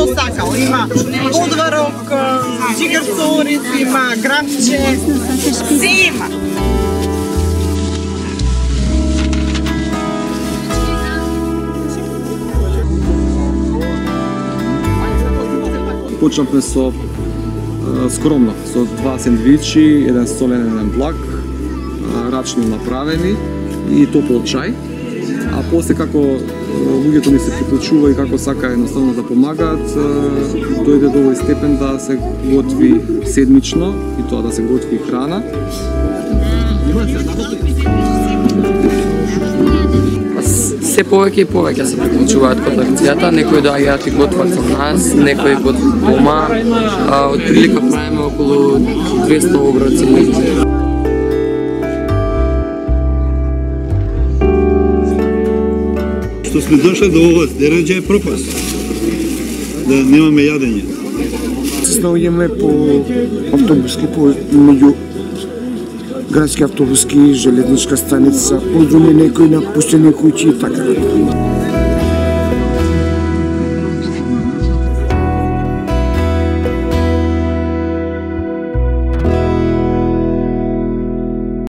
што сакал. Има подварок, джигар со ориз, има грабче, се има. Почнавме со скромно, со 2 сендвичи, еден солен, еден благ, рачно направени и топол чај. А после како луѓето ни се приклучува и како сака едноставно да помагаат, дојде до овој степен да се готви седмично и тоа да се готви храна. Се повеќе и повеќе се приклучуваат код акцијата, некои доаѓаат и готват со нас, некои готват дома, од прилика правиме околу 200 оброци. Што сме дошли до овој дереđe е пропаст, да немаме јадење. Се наоѓаме по автобуски, меѓу градски автобуски, железничка станица, подруми некои напуштени куќи и така.